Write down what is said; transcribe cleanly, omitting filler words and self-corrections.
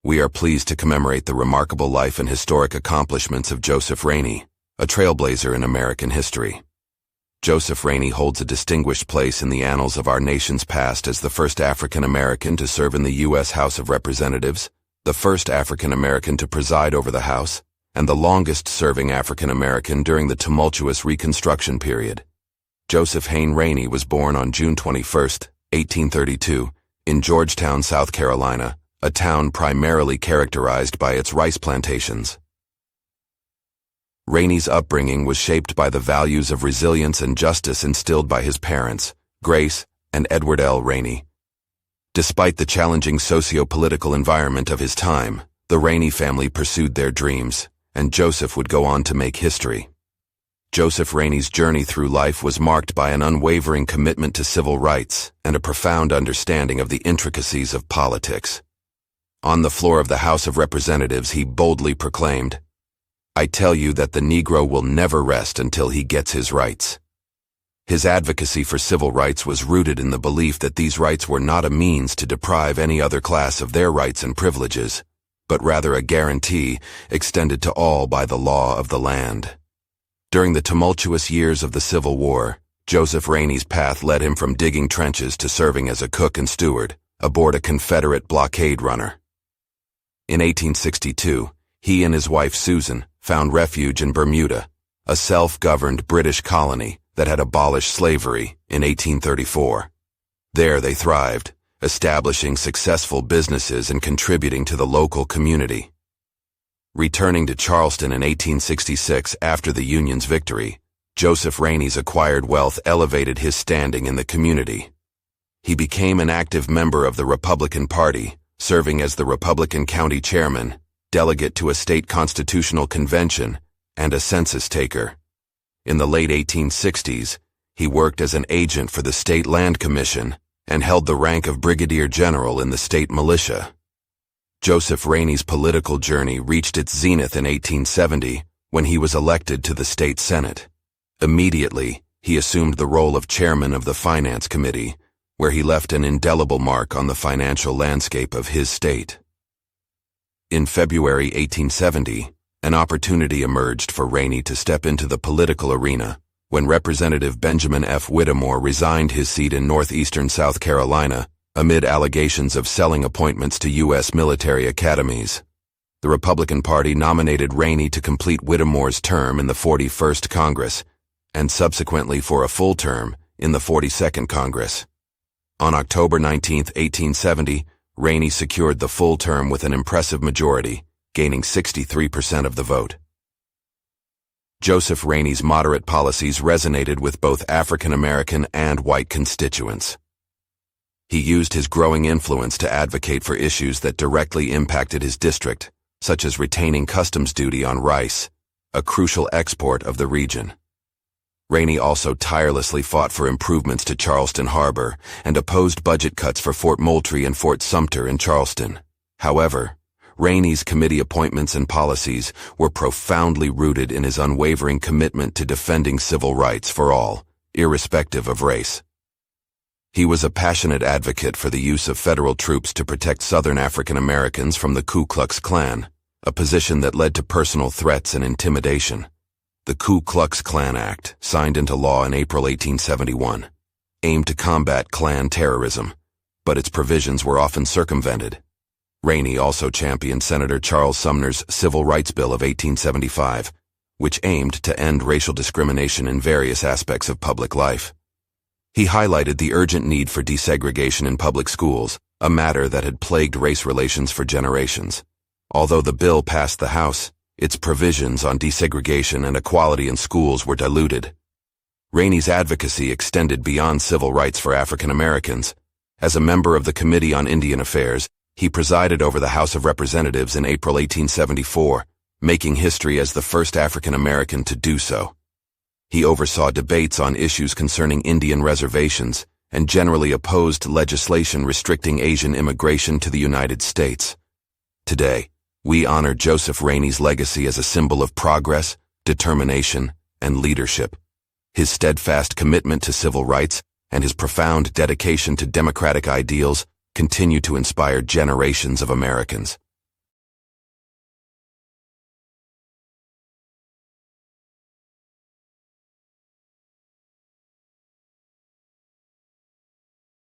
we are pleased to commemorate the remarkable life and historic accomplishments of Joseph Rainey, a trailblazer in American history. Joseph Rainey holds a distinguished place in the annals of our nation's past as the first African American to serve in the U.S. House of Representatives, the first African American to preside over the House, and the longest-serving African American during the tumultuous Reconstruction period. Joseph Hayne Rainey was born on June 21, 1832, in Georgetown, South Carolina, a town primarily characterized by its rice plantations. Rainey's upbringing was shaped by the values of resilience and justice instilled by his parents, Grace and Edward L. Rainey. Despite the challenging socio-political environment of his time, the Rainey family pursued their dreams, and Joseph would go on to make history. Joseph Rainey's journey through life was marked by an unwavering commitment to civil rights and a profound understanding of the intricacies of politics. On the floor of the House of Representatives, he boldly proclaimed, "I tell you that the Negro will never rest until he gets his rights." His advocacy for civil rights was rooted in the belief that these rights were not a means to deprive any other class of their rights and privileges, but rather a guarantee extended to all by the law of the land. During the tumultuous years of the Civil War, Joseph Rainey's path led him from digging trenches to serving as a cook and steward aboard a Confederate blockade runner. In 1862, he and his wife Susan found refuge in Bermuda, a self-governed British colony that had abolished slavery in 1834. There they thrived, establishing successful businesses and contributing to the local community. Returning to Charleston in 1866 after the Union's victory, Joseph Rainey's acquired wealth elevated his standing in the community. He became an active member of the Republican Party, serving as the Republican County Chairman, delegate to a state constitutional convention, and a census taker. In the late 1860s, he worked as an agent for the State Land Commission and held the rank of Brigadier General in the state militia. Joseph Rainey's political journey reached its zenith in 1870 when he was elected to the state Senate. Immediately, he assumed the role of chairman of the Finance Committee, where he left an indelible mark on the financial landscape of his state. In February 1870, an opportunity emerged for Rainey to step into the political arena when Representative Benjamin F. Whittemore resigned his seat in northeastern South Carolina amid allegations of selling appointments to U.S. military academies. The Republican Party nominated Rainey to complete Whittemore's term in the 41st Congress, and subsequently for a full term in the 42nd Congress. On October 19, 1870, Rainey secured the full term with an impressive majority, gaining 63% of the vote. Joseph Rainey's moderate policies resonated with both African American and white constituents. He used his growing influence to advocate for issues that directly impacted his district, such as retaining customs duty on rice, a crucial export of the region. Rainey also tirelessly fought for improvements to Charleston Harbor and opposed budget cuts for Fort Moultrie and Fort Sumter in Charleston. However, Rainey's committee appointments and policies were profoundly rooted in his unwavering commitment to defending civil rights for all, irrespective of race. He was a passionate advocate for the use of federal troops to protect Southern African Americans from the Ku Klux Klan, a position that led to personal threats and intimidation. The Ku Klux Klan Act, signed into law in April 1871, aimed to combat Klan terrorism, but its provisions were often circumvented. Rainey also championed Senator Charles Sumner's Civil Rights Bill of 1875, which aimed to end racial discrimination in various aspects of public life. He highlighted the urgent need for desegregation in public schools, a matter that had plagued race relations for generations. Although the bill passed the House, its provisions on desegregation and equality in schools were diluted. Rainey's advocacy extended beyond civil rights for African Americans. As a member of the Committee on Indian Affairs, he presided over the House of Representatives in April 1874, making history as the first African American to do so. He oversaw debates on issues concerning Indian reservations and generally opposed legislation restricting Asian immigration to the United States. Today, we honor Joseph Rainey's legacy as a symbol of progress, determination, and leadership. His steadfast commitment to civil rights and his profound dedication to democratic ideals continue to inspire generations of Americans.